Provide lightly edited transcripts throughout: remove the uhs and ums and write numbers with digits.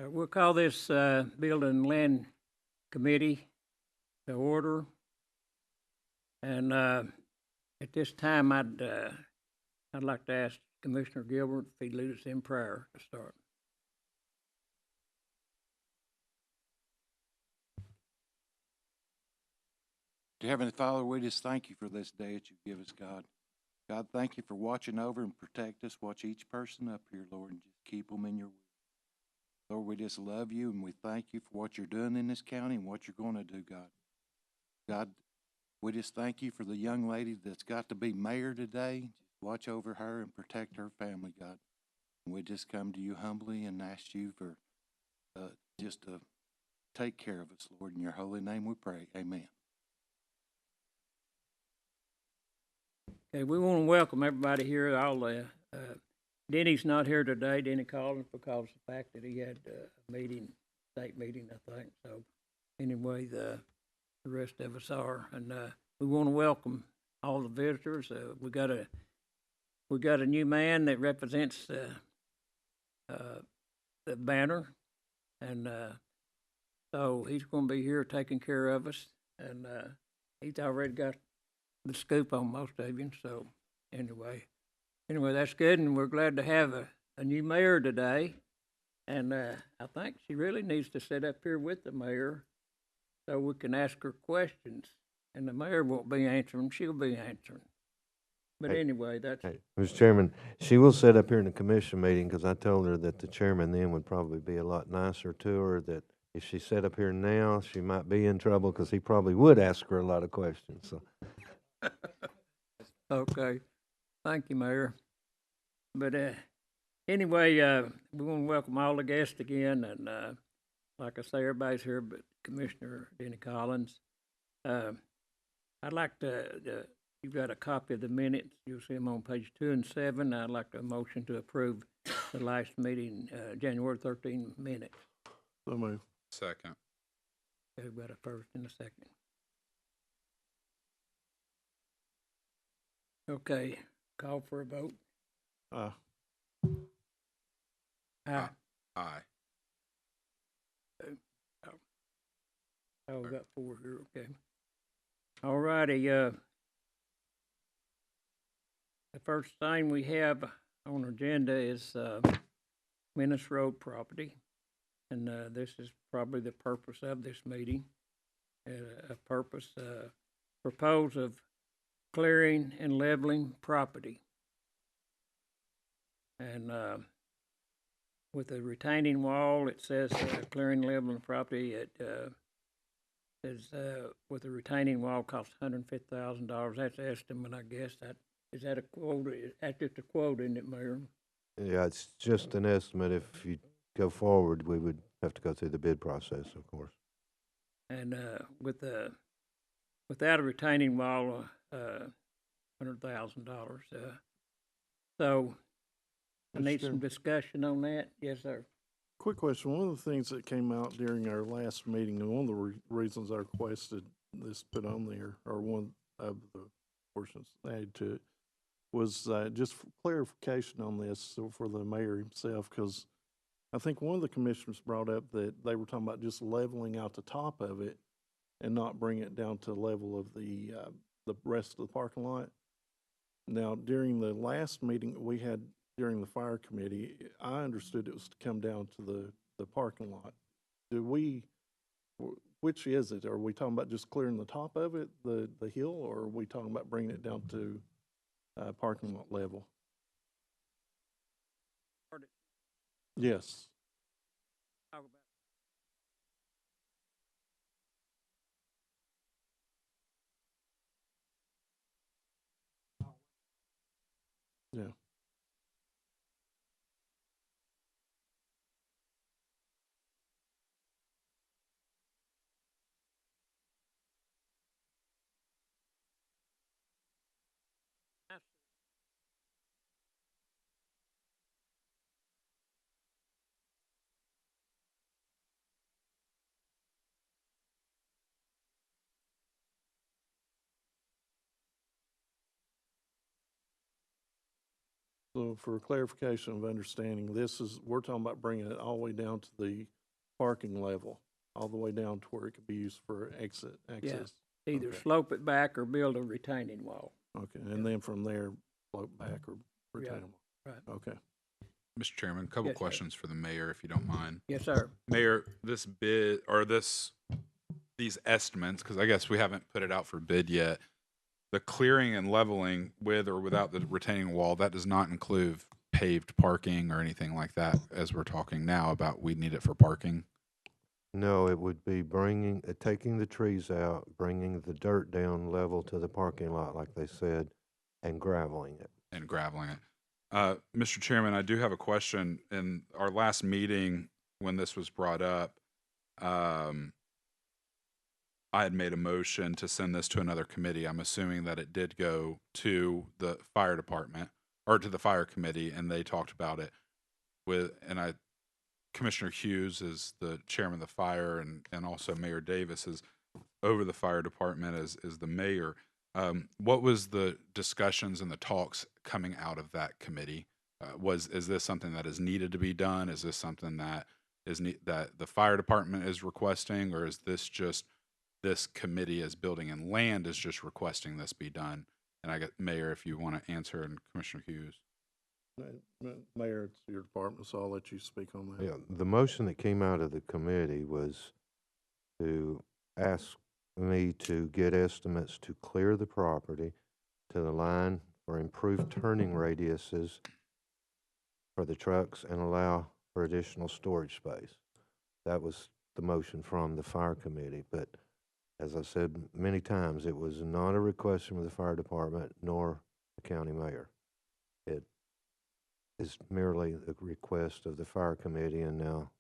We'll call this Building and Land Committee to order. And at this time, I'd like to ask Commissioner Gilbert if he'd lead us in prayer to start. Dear Heavenly Father, we just thank you for this day that you give us, God. God, thank you for watching over and protect us. Watch each person up here, Lord, and just keep them in your will. Lord, we just love you and we thank you for what you're doing in this county and what you're going to do, God. God, we just thank you for the young lady that's got to be mayor today. Just watch over her and protect her family, God. And we just come to you humbly and ask you for just to take care of us, Lord. In your holy name we pray. Amen. Okay, we want to welcome everybody here. Denny's not here today, Denny Collins, because of the fact that he had a meeting, state meeting, I think. So anyway, the rest of us are, and we want to welcome all the visitors. We got a new man that represents the banner, and so he's going to be here taking care of us, and he's already got the scoop on most of you. So anyway, that's good, and we're glad to have a new mayor today. And I think she really needs to sit up here with the mayor so we can ask her questions. And the mayor won't be answering; she'll be answering. But Hey, anyway, that's Hey, Mr. Chairman, she will sit up here in the commission meeting because I told her that the chairman then would probably be a lot nicer to her, that if she sat up here now, she might be in trouble because he probably would ask her a lot of questions, so. okay. Thank you, Mayor. But anyway, we want to welcome all the guests again, and like I say, everybody's here, but Commissioner Denny Collins. I'd like to. You've got a copy of the minutes. You'll see them on page 2 and 7. I'd like a motion to approve the last meeting, January 13 minutes. So move. Second. We've got a first and a second. Okay, call for a vote. Aye. Aye. Oh, we got 4 here, okay. All righty, the first thing we have on our agenda is Menace Road property. And this is probably the purpose of this meeting. Propose of clearing and leveling property. And with a retaining wall, it says clearing and leveling property. It says with a retaining wall costs $150,000. That's the estimate, I guess. Is that a quote? That's just a quote, isn't it, Mayor? Yeah, it's just an estimate. If you go forward, we would have to go through the bid process, of course. And without a retaining wall, $100,000. So I need some discussion on that. Yes, sir. Quick question. One of the things that came out during our last meeting, and one of the reasons I requested this put on there, or one of the portions added to it, was just clarification on this for the mayor himself, because I think one of the commissioners brought up that they were talking about just leveling out the top of it and not bring it down to the level of the rest of the parking lot. Now, during the last meeting we had during the fire committee, I understood it was to come down to the parking lot. Which is it? Are we talking about just clearing the top of it, the hill, or are we talking about bringing it down to parking lot level? Yes. Yeah. So for clarification of understanding, we're talking about bringing it all the way down to the parking level, all the way down to where it could be used for access. Either Okay. slope it back or build a retaining wall. Okay, and then from there, float back or retain them. Right. Okay. Mr. Chairman, a couple Yes, sir. questions for the mayor, if you don't mind. Yes, sir. Mayor, this bid or these estimates, because I guess we haven't put it out for bid yet. The clearing and leveling with or without the retaining wall, that does not include paved parking or anything like that. As we're talking now about, we need it for parking No, it would be taking the trees out, bringing the dirt down level to the parking lot, like they said, and graveling it. and graveling it. Mr. Chairman, I do have a question. In our last meeting, when this was brought up, I had made a motion to send this to another committee. I'm assuming that it did go to the fire department or to the fire committee, and they talked about it Commissioner Hughes is the chairman of the fire, and also Mayor Davis is over the fire department as the mayor. What was the discussions and the talks coming out of that committee? Is this something that is needed to be done? Is this something that that the fire department is requesting, or is this just this committee as building and land is just requesting this be done? And I get Mayor, if you want to answer, and Commissioner Hughes. Mayor, it's your department, so I'll let you speak on that. Yeah, the motion that came out of the committee was to ask me to get estimates to clear the property to the line for improved turning radiuses for the trucks and allow for additional storage space. That was the motion from the fire committee, but as I said many times, it was not a request from the fire department nor the county mayor. It is merely the request of the fire committee and now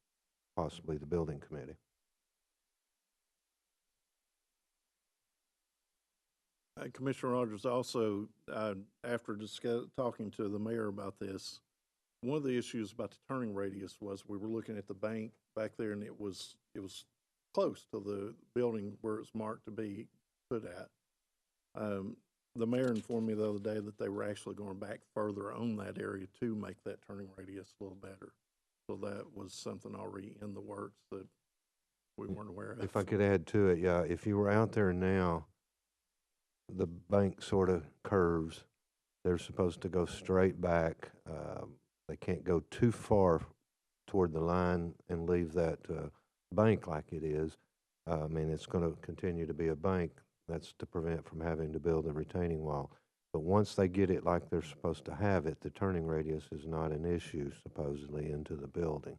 possibly the building committee. Commissioner Rogers, also, after talking to the mayor about this, one of the issues about the turning radius was we were looking at the bank back there, and it was close to the building where it's marked to be put at. The mayor informed me the other day that they were actually going back further on that area to make that turning radius a little better. So that was something already in the works that we weren't aware of. If I could add to it, yeah, if you were out there now, the bank sort of curves. They're supposed to go straight back. They can't go too far toward the line and leave that bank like it is. I mean, it's going to continue to be a bank. That's to prevent from having to build a retaining wall. But once they get it like they're supposed to have it, the turning radius is not an issue, supposedly, into the building.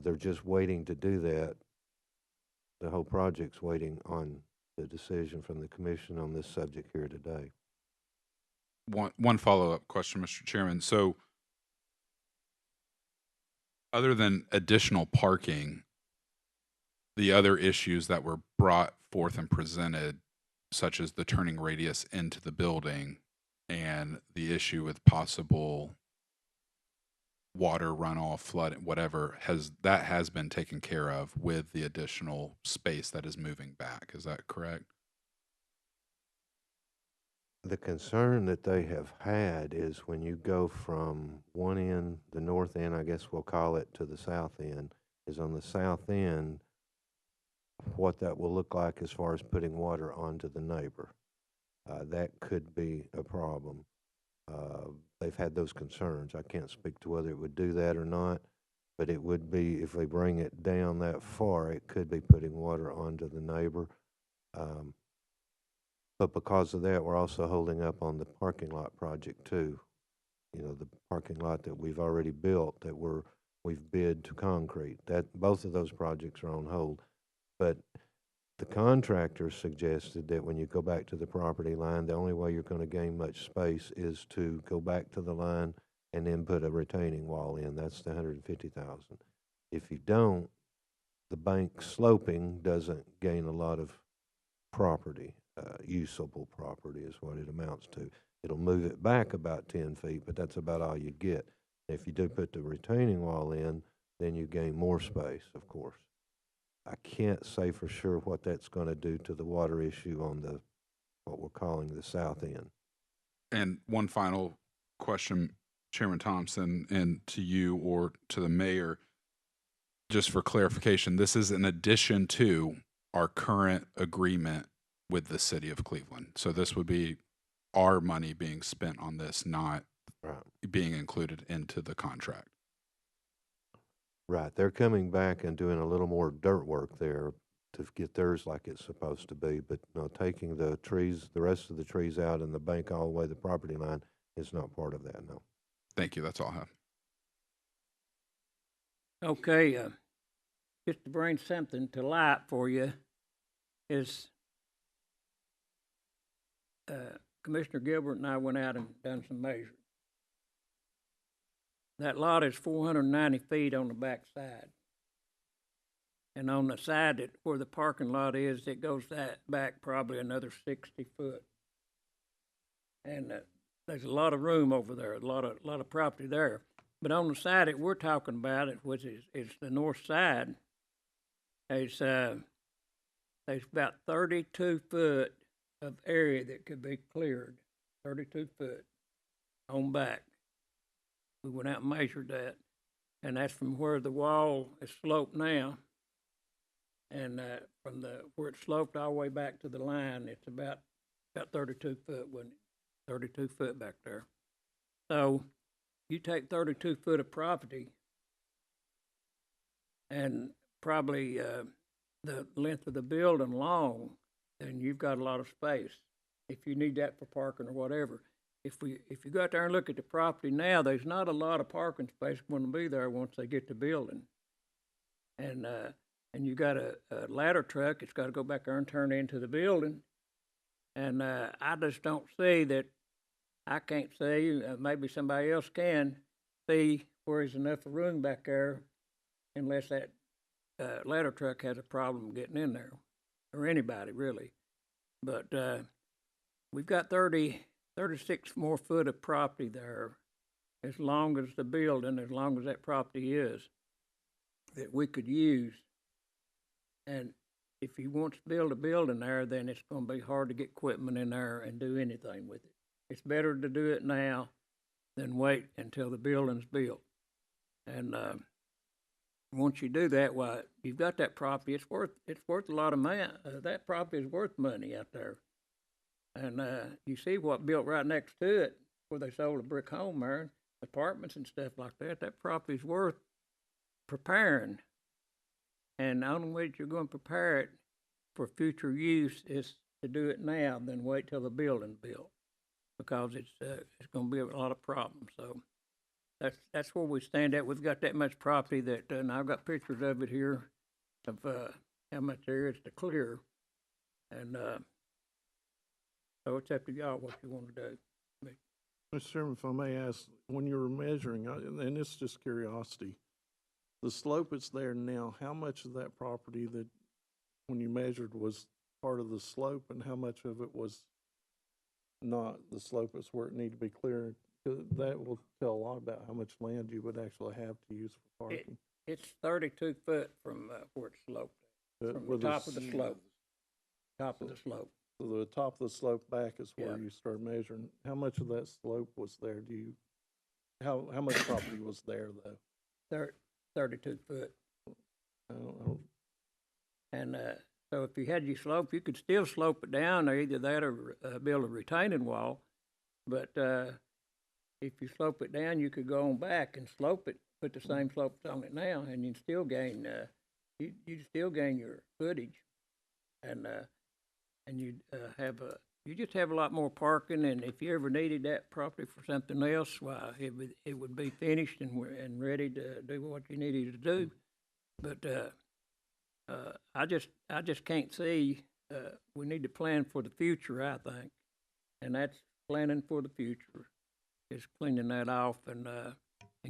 They're just waiting to do that. The whole project's waiting on the decision from the commission on this subject here today. One follow-up question, Mr. Chairman. So other than additional parking, the other issues that were brought forth and presented, such as the turning radius into the building and the issue with possible water runoff, flood, whatever, has been taken care of with the additional space that is moving back. Is that correct? The concern that they have had is when you go from one end, the north end, I guess we'll call it, to the south end, is on the south end, what that will look like as far as putting water onto the neighbor. That could be a problem. They've had those concerns. I can't speak to whether it would do that or not, but it would be, if they bring it down that far, it could be putting water onto the neighbor. But because of that, we're also holding up on the parking lot project too. You know, the parking lot that we've already built that we've bid to concrete. That both of those projects are on hold. But the contractor suggested that when you go back to the property line, the only way you're going to gain much space is to go back to the line and then put a retaining wall in. That's the $150,000. If you don't, the bank sloping doesn't gain a lot of property. Usable property is what it amounts to. It'll move it back about 10 feet, but that's about all you get. If you do put the retaining wall in, then you gain more space, of course. I can't say for sure what that's going to do to the water issue on what we're calling the south end. And one final question, Chairman Thompson and to you or to the mayor, just for clarification, this is in addition to our current agreement with the city of Cleveland. So this would be our money being spent on this, not Right. being included into the contract. Right, they're coming back and doing a little more dirt work there to get theirs like it's supposed to be, but no, taking the trees, the rest of the trees out and the bank all the way to the property line is not part of that, no. Thank you. That's all I have. Okay, just to bring something to light for you is, Commissioner Gilbert and I went out and done some measuring. That lot is 490 feet on the back side. And on the side that, where the parking lot is, it goes that back probably another 60 foot. And there's a lot of room over there, a lot of property there. But on the side that we're talking about, which is the north side, there's about 32 foot of area that could be cleared, 32 foot on back. We went out and measured that, and that's from where the wall is sloped now, and from where it sloped all the way back to the line, it's about 32 foot, wasn't it? 32 foot back there. So you take 32 foot of property, and probably the length of the building long, then you've got a lot of space if you need that for parking or whatever. If you go out there and look at the property now, there's not a lot of parking space going to be there once they get the building. And you got a ladder truck, it's got to go back there and turn into the building. And I just don't see that, I can't see, maybe somebody else can see where there's enough room back there unless that ladder truck has a problem getting in there, or anybody really. But we've got 36 more foot of property there, as long as the building, as long as that property is, that we could use. And if he wants to build a building there, then it's going to be hard to get equipment in there and do anything with it. It's better to do it now than wait until the building's built. And once you do that, why, you've got that property. It's worth a lot of money. That property is worth money out there. And you see what built right next to it, where they sold a brick home there, apartments and stuff like that. That property's worth preparing. And the only way that you're going to prepare it for future use is to do it now, than wait till the building's built, because it's going to be a lot of problems. So that's where we stand at. We've got that much property that, and I've got pictures of it here of how much there is to clear, and so it's up to y'all what you want to do. Mr. Chairman, if I may ask, when you were measuring, and it's just curiosity, the slope that's there now, how much of that property that, when you measured, was part of the slope, and how much of it was not? The slope is where it needed to be cleared. That will tell a lot about how much land you would actually have to use for parking. It's 32 foot from where it's sloped, from the top of the slope. Top of the slope. So the top of the slope back is where Yeah. you start measuring. How much of that slope was there? How much property was there though? 32 foot. I don't, And so if you had your slope, you could still slope it down, or either that or build a retaining wall. But if you slope it down, you could go on back and slope it, put the same slopes on it now, and you'd still gain you still gain your footage, and you'd you just have a lot more parking. And if you ever needed that property for something else, why, it would be finished and ready to do what you needed to do. But I just can't see. We need to plan for the future, I think, and that's planning for the future. Is cleaning that off and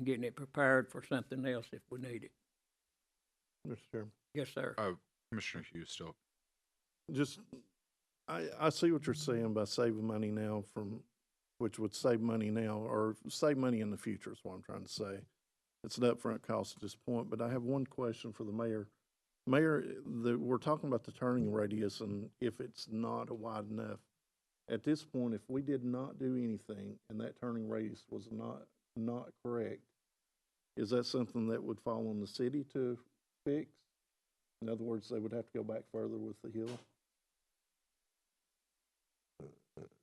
getting it prepared for something else if we need it. Mr. Chairman. Yes, sir. Commissioner Hughes still. Just, I see what you're saying by saving money now which would save money now, or save money in the future is what I'm trying to say. It's an upfront cost at this point, but I have one question for the mayor. Mayor, we're talking about the turning radius, and if it's not wide enough, at this point, if we did not do anything and that turning radius was not not correct, is that something that would fall on the city to fix? In other words, they would have to go back further with the hill?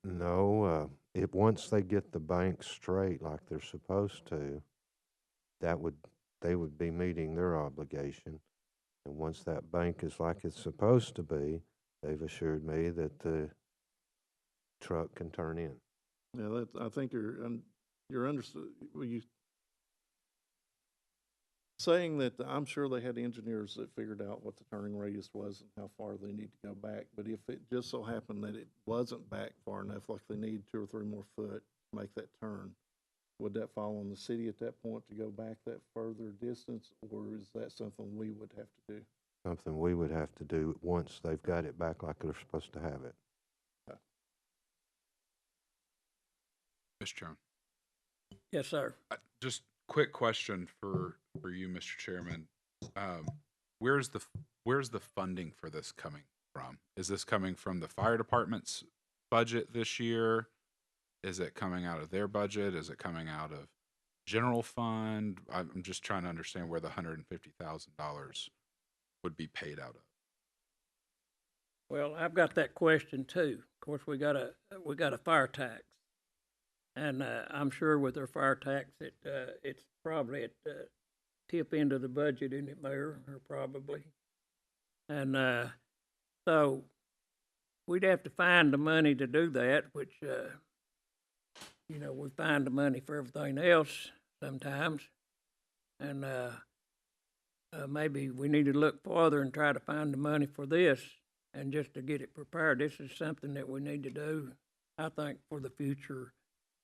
No, if, once they get the bank straight like they're supposed to, they would be meeting their obligation. And once that bank is like it's supposed to be, they've assured me that the truck can turn in. Yeah, that, I think you're understood, well, you, saying that, I'm sure they had engineers that figured out what the turning radius was and how far they need to go back, but if it just so happened that it wasn't back far enough, like they need 2 or 3 more foot to make that turn, would that fall on the city at that point to go back that further distance, or is that something we would have to do? Something we would have to do once they've got it back like they're supposed to have it. Mr. Chairman. Yes, sir. Just quick question for you, Mr. Chairman. Where's the funding for this coming from? Is this coming from the fire department's budget this year? Is it coming out of their budget? Is it coming out of general fund? I'm just trying to understand where the $150,000 would be paid out of. Well, I've got that question too. Of course, we got a fire tax, and I'm sure with their fire tax, it's probably at the tip end of the budget, isn't it, Mayor? Or probably, and so we'd have to find the money to do that, which we find the money for everything else sometimes, and maybe we need to look farther and try to find the money for this. And just to get it prepared, this is something that we need to do, I think, for the future,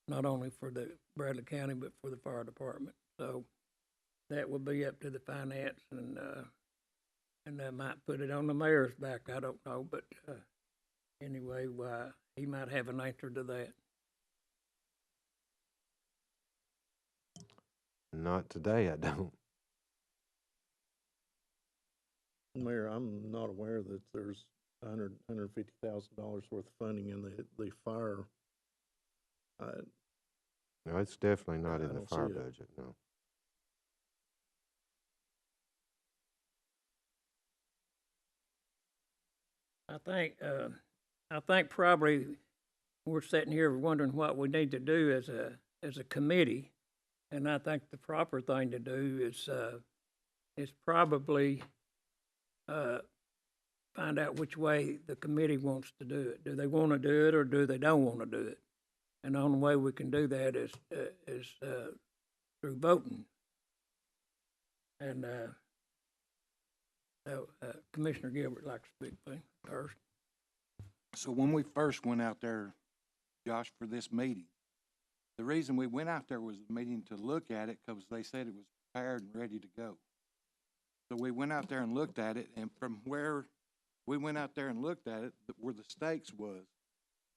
not only for the Bradley County, but for the fire department. So that will be up to the finance, and I might put it on the mayor's back, I don't know, but anyway, he might have an answer to that. Not today, I don't. Mayor, I'm not aware that there's $150,000 worth of funding in the fire. No, it's definitely not I in the don't see fire it. budget, no. I think probably we're sitting here wondering what we need to do as a committee, and I think the proper thing to do is probably find out which way the committee wants to do it. Do they want to do it, or do they don't want to do it? And the only way we can do that is through voting. And Commissioner Gilbert likes to speak first. So when we first went out there, Josh, for this meeting, the reason we went out there was a meeting to look at it because they said it was prepared and ready to go. So we went out there and looked at it, and from where we went out there and looked at it, where the stakes was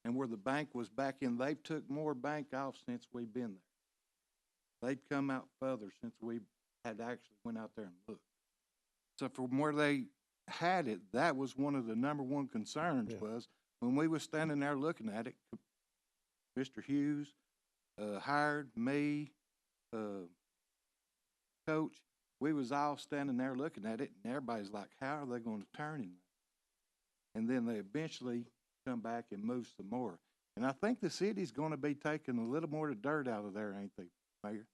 and where the bank was back in, they've took more bank off since we've been there. They've come out further since we had actually went out there and looked. So from where they had it, that was one of the number one concerns. Yeah. Was when we was standing there looking at it, Mr. Hughes, hired me, Coach, we was all standing there looking at it, and everybody's like, how are they going to turn him? And then they eventually come back and move some more. And I think the city's going to be taking a little more of the dirt out of there, ain't they, Mayor?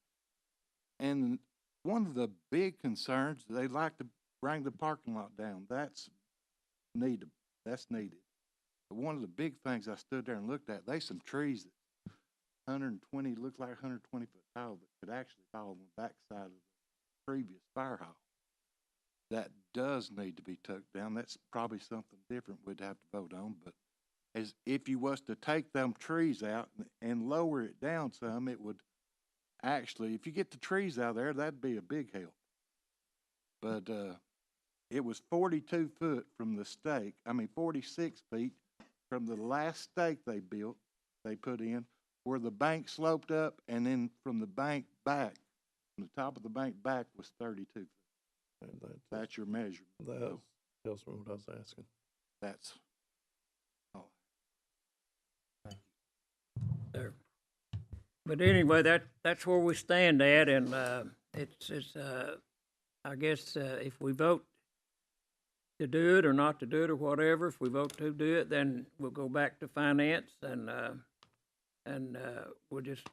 And one of the big concerns, they like to bring the parking lot down. That's needed. That's needed. But one of the big things I stood there and looked at, they some trees that 120, looked like 120 foot tall that could actually fall on the backside of the previous fire hall. That does need to be took down. That's probably something different we'd have to vote on. But as if you was to take them trees out and lower it down some, it would actually, if you get the trees out of there, that'd be a big help. But it was 42 foot from the stake. 46 feet from the last stake they built, they put in, where the bank sloped up, and then from the bank back, from the top of the bank back was 32 feet. And That's your measurement. that So tells me what I was asking. that's all. There. But anyway, that's where we stand at, and, it's, I guess, if we vote to do it or not to do it or whatever, if we vote to do it, then we'll go back to finance and we'll just,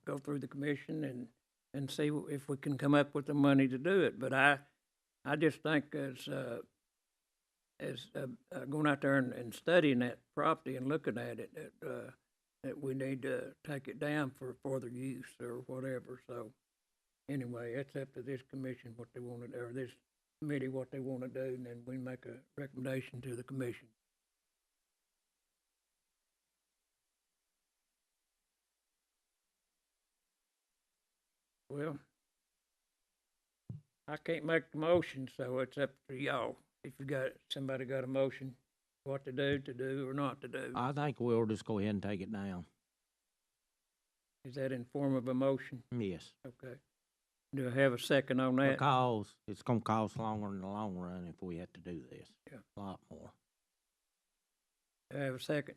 go through the commission and see if we can come up with the money to do it. But I just think as going out there and studying that property and looking at it, that we need to take it down for further use or whatever. So anyway, it's up to this commission what they want to, or this committee what they want to do, and then we make a recommendation to the commission. Well, I can't make the motion, so it's up to y'all. If somebody got a motion, what to do or not to do. I think we'll just go ahead and take it down. Is that in form of a motion? Yes. Okay. Do I have a second on that? Because it's gonna cost longer in the long run if we have to do this. Yeah. A lot more. Do I have a second?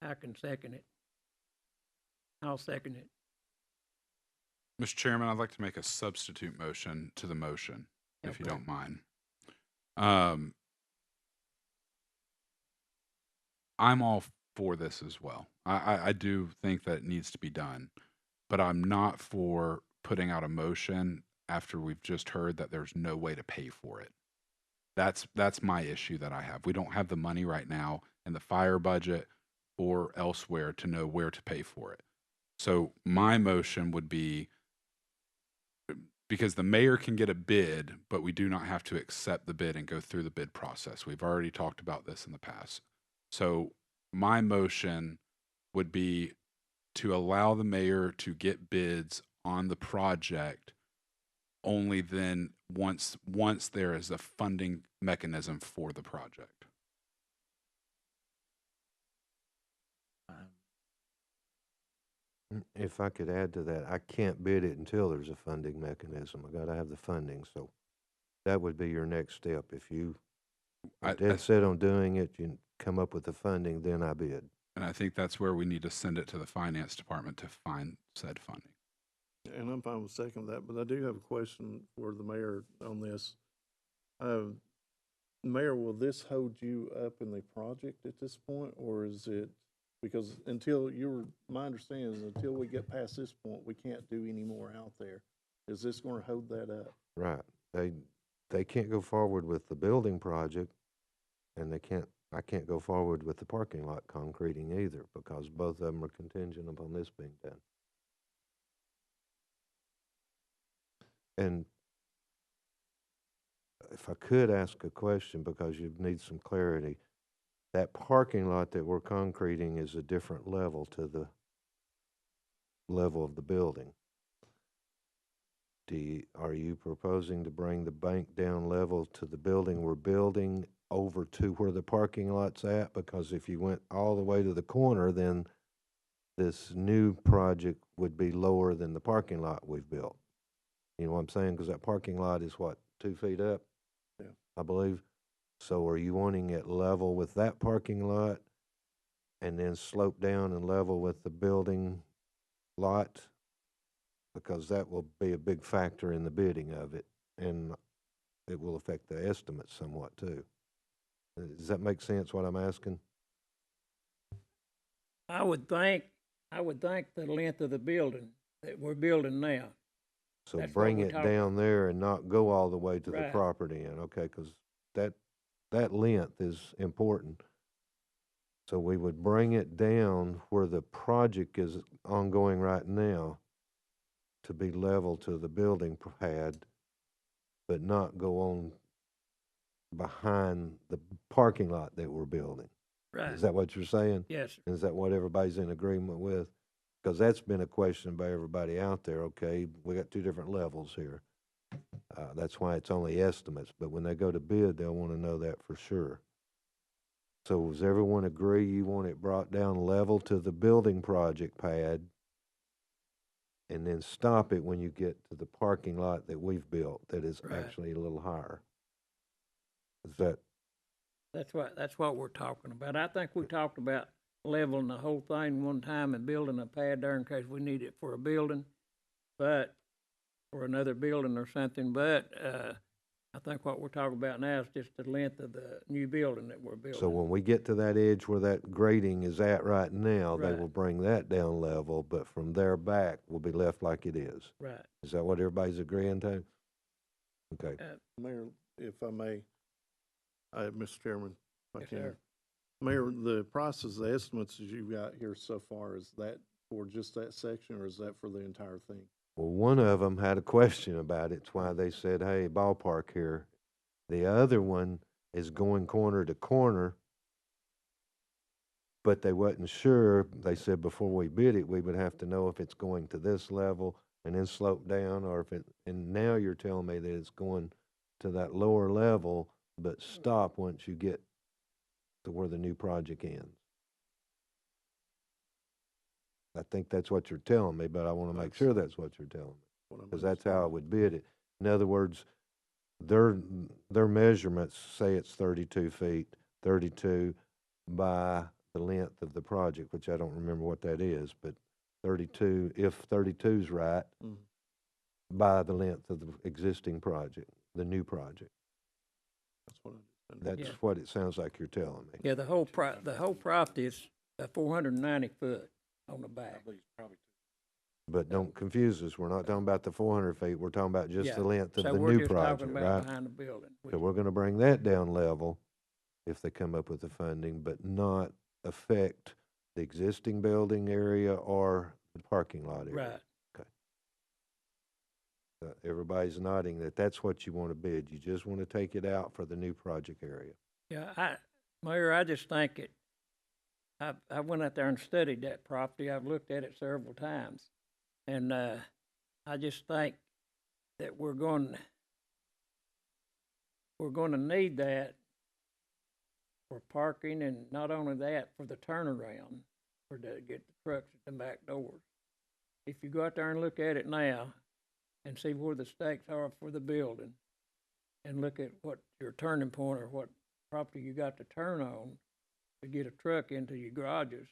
I can second it. I'll second it. Mr. Chairman, I'd like to make a substitute motion to the motion, if you Okay. don't mind. I'm all for this as well. I do think that it needs to be done, but I'm not for putting out a motion after we've just heard that there's no way to pay for it. That's my issue that I have. We don't have the money right now in the fire budget or elsewhere to know where to pay for it. So my motion would be, because the mayor can get a bid, but we do not have to accept the bid and go through the bid process. We've already talked about this in the past. So my motion would be to allow the mayor to get bids on the project only then once there is a funding mechanism for the project. If I could add to that, I can't bid it until there's a funding mechanism. I gotta have the funding, so that would be your next step. If you I- are dead set on doing it, you come up with the funding, then I bid. And I think that's where we need to send it to the finance department to find said funding. And I'm fine with second that, but I do have a question for the mayor on this. Mayor, will this hold you up in the project at this point, or is it, because my understanding is until we get past this point, we can't do any more out there. Is this gonna hold that up? Right. They can't go forward with the building project, and I can't go forward with the parking lot concreting either, because both of them are contingent upon this being done. And if I could ask a question, because you need some clarity, that parking lot that we're concreting is a different level to the level of the building. Are you proposing to bring the bank down level to the building we're building over to where the parking lot's at? Because if you went all the way to the corner, then this new project would be lower than the parking lot we've built. You know what I'm saying? Because that parking lot is what, 2 feet up? Yeah. I believe. So are you wanting it level with that parking lot and then slope down and level with the building lot? Because that will be a big factor in the bidding of it, and it will affect the estimate somewhat too. Does that make sense, what I'm asking? I would think the length of the building that we're building now. So That's what bring we're it talking- down there and not go all the way to the Right. property end, okay? Because that length is important. So we would bring it down where the project is ongoing right now to be level to the building pad, but not go on behind the parking lot that we're building. Right. Is that what you're saying? Yes, sir. Is that what everybody's in agreement with? Because that's been a question by everybody out there, okay? We got two different levels here. That's why it's only estimates, but when they go to bid, they'll want to know that for sure. So does everyone agree you want it brought down level to the building project pad and then stop it when you get to the parking lot that we've built that is Right. actually a little higher? Is that, That's what we're talking about. I think we talked about leveling the whole thing one time and building a pad there in case we need it for a building, but, for another building or something, but, I think what we're talking about now is just the length of the new building that we're building. So when we get to that edge where that grading is at right now, they Right. will bring that down level, but from there back will be left like it is. Right. Is that what everybody's agreeing to? Okay. Mayor, if I may, Mr. Chairman, if I Yes, can. sir. Mayor, the process, the estimates that you've got here so far, is that for just that section, or is that for the entire thing? Well, one of them had a question about it. It's why they said, hey, ballpark here. The other one is going corner to corner, but they wasn't sure. They said before we bid it, we would have to know if it's going to this level and then slope down, or if it, and now you're telling me that it's going to that lower level, but stop once you get to where the new project ends. I think that's what you're telling me, but I want to make sure that's what you're telling me, What I'm because that's how I understanding. would bid it. In other words, their measurements say it's 32 feet, 32 by the length of the project, which I don't remember what that is, but 32, if 32's right, Mhm. by the length of the existing project, the new project. That's what I understand. That's Yeah. what it sounds like you're telling me. Yeah, the whole property is 490 foot on the back. But don't confuse us. We're not talking about the 400 feet. We're talking about just Yeah. the length of So the we're new just project, talking about right? behind the building. So we're gonna bring that down level if they come up with the funding, but not affect the existing building area or the parking lot area. Right. Everybody's nodding that that's what you want to bid. You just want to take it out for the new project area. Yeah, Mayor, I just think I went out there and studied that property. I've looked at it several times. And, I just think that we're going to need that for parking, and not only that, for the turnaround, for to get the trucks at the back doors. If you go out there and look at it now and see where the stakes are for the building, and look at what your turning point or what property you got to turn on to get a truck into your garages,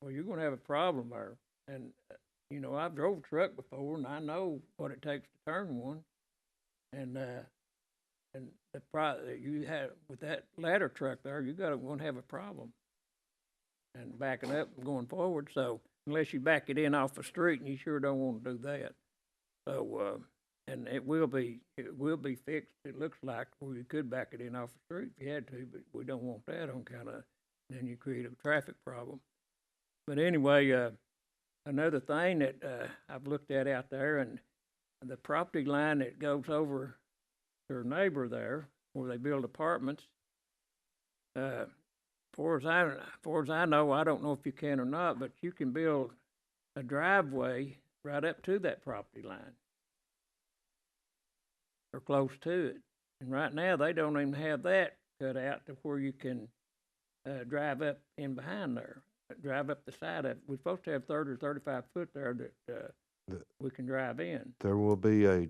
well, you're gonna have a problem there. And, you know, I've drove a truck before, and I know what it takes to turn one. And the you have, with that ladder truck there, gonna have a problem. And backing up and going forward, so unless you back it in off the street, and you sure don't wanna do that. So, and it will be fixed, it looks like, where you could back it in off the street if you had to, but we don't want that on kinda, then you create a traffic problem. But anyway, another thing that, I've looked at out there, and the property line that goes over to her neighbor there, where they build apartments, far as I know, I don't know if you can or not, but you can build a driveway right up to that property line, or close to it. And right now, they don't even have that cut out to where you can, drive up in behind there, drive up the side of it. We're supposed to have 30 or 35 foot there that, we can drive in. There will be a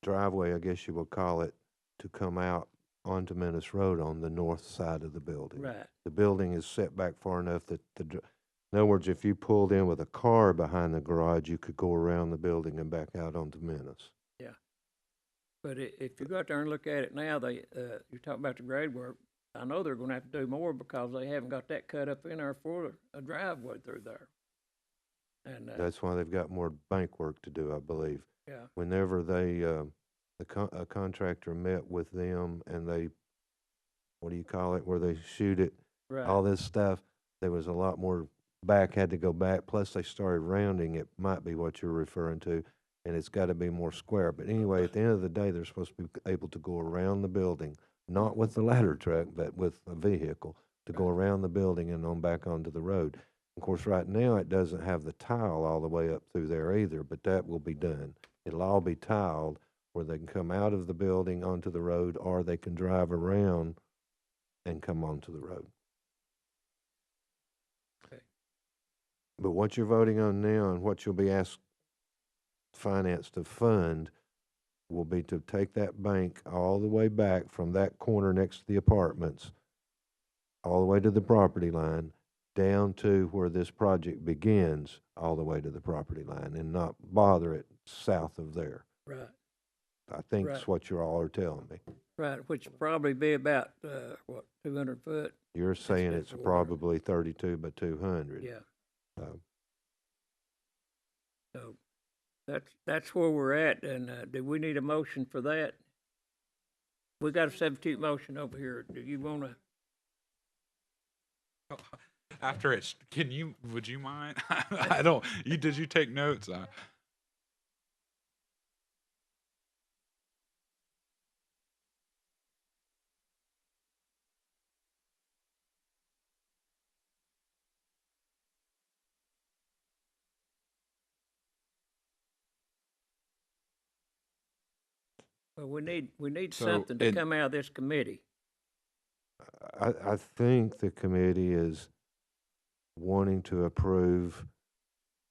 driveway, I guess you would call it, to come out onto Menace Road on the north side of the building. Right. The building is set back far enough that in other words, if you pulled in with a car behind the garage, you could go around the building and back out onto Menace. But if you go out there and look at it now, you're talking about the grade work, I know they're gonna have to do more because they haven't got that cut up in there for a driveway through there. And, That's why they've got more bank work to do, I believe. yeah, Whenever they, a contractor met with them and they, what do you call it, where they shoot it, all right, this stuff, there was a lot more back, had to go back, plus they started rounding, it might be what you're referring to, and it's gotta be more square. But anyway, at the end of the day, they're supposed to be able to go around the building, not with the ladder truck, but with a vehicle, to go around the building and on back onto the road. Of course, right now, it doesn't have the tile all the way up through there either, but that will be done. It'll all be tiled where they can come out of the building onto the road, or they can drive around and come onto the road. Okay. But what you're voting on now and what you'll be asked finance to fund will be to take that bank all the way back from that corner next to the apartments, all the way to the property line, down to where this project begins, all the way to the property line, and not bother it south of there. Right, I think Right. that's what you all are telling me. right, which probably be about, 200 foot? You're saying good it's for water. probably 32 by 200. Yeah, So, so that's where we're at, and, do we need a motion for that? We got a substitute motion over here. Do you wanna? After it, would you mind? I don't, did you take notes? Well, we need So something to it- come out of this committee. I think the committee is wanting to approve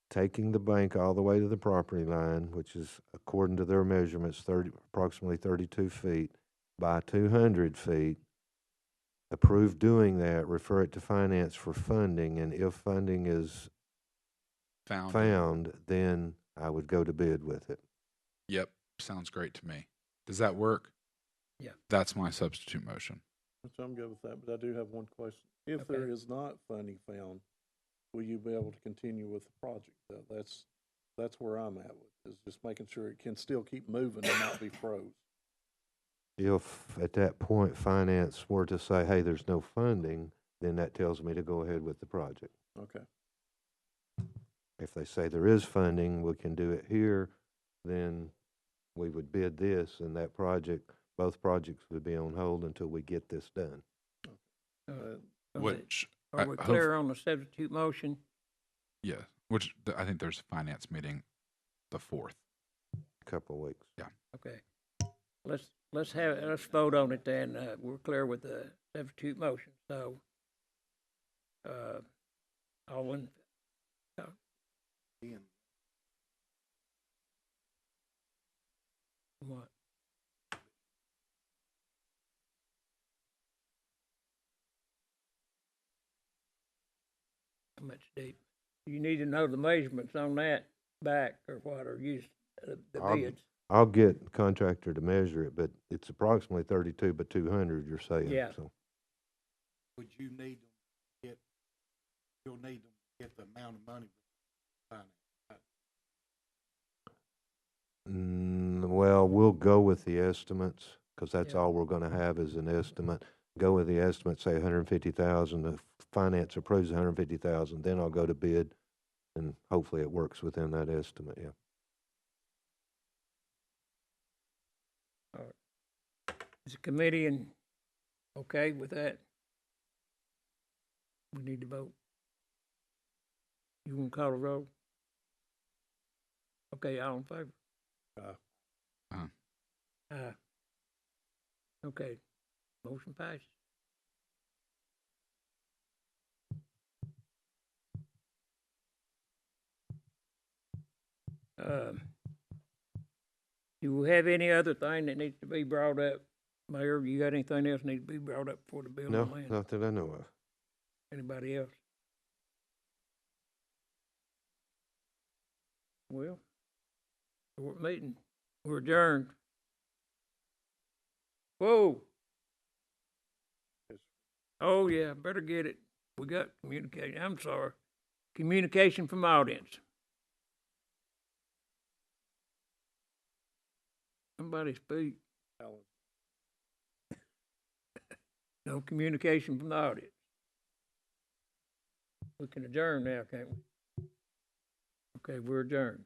taking the bank all the way to the property line, which is, according to their measurements, approximately 32 feet by 200 feet. Approve doing that, refer it to finance for funding, and if funding is found, then I would go to bid with it. Yep, sounds great to me. Does that work? Yeah. That's my substitute motion. Which I'm good with that, but I do have one question. If Okay. there is not funding found, will you be able to continue with the project? That's where I'm at with, is just making sure it can still keep moving and not be froze. If at that point finance were to say, hey, there's no funding, then that tells me to go ahead with the project. Okay. If they say there is funding, we can do it here, then we would bid this, and that project, both projects would be on hold until we get this done. Uh, Uh, Which, Are we clear on the substitute motion? yeah, I think there's a finance meeting the 4th. Couple of weeks. Okay. Let's vote on it then. We're clear with the substitute motion, so, all in, what? How much deep? You need to know the measurements on that back or what, or use the I'll- bids. I'll get the contractor to measure it, but it's approximately 32 by 200, you're saying, Yeah. so. Would you need them to get, you'll need them to get the amount of money for finance? Well, we'll go with the estimates, because that's Yeah. all we're gonna have is an estimate. Go with the estimate, say 150,000, the finance approves 150,000, then I'll go to bid, and hopefully it works within that estimate, yeah. Is the committee okay with that? We need to vote. You want to call a roll? Okay, all in favor? Aye. Okay, motion passes. Do we have any other thing that needs to be brought up? Mayor, you got anything else need to be brought up for the building No, land? not that I know of. Anybody else? Well, short meeting, we're adjourned. Whoa. Oh, yeah, better get it. We got communication, I'm sorry. Communication from audience. Somebody speak. Alan. No communication from the audience. We can adjourn now, can't we? Okay, we're adjourned.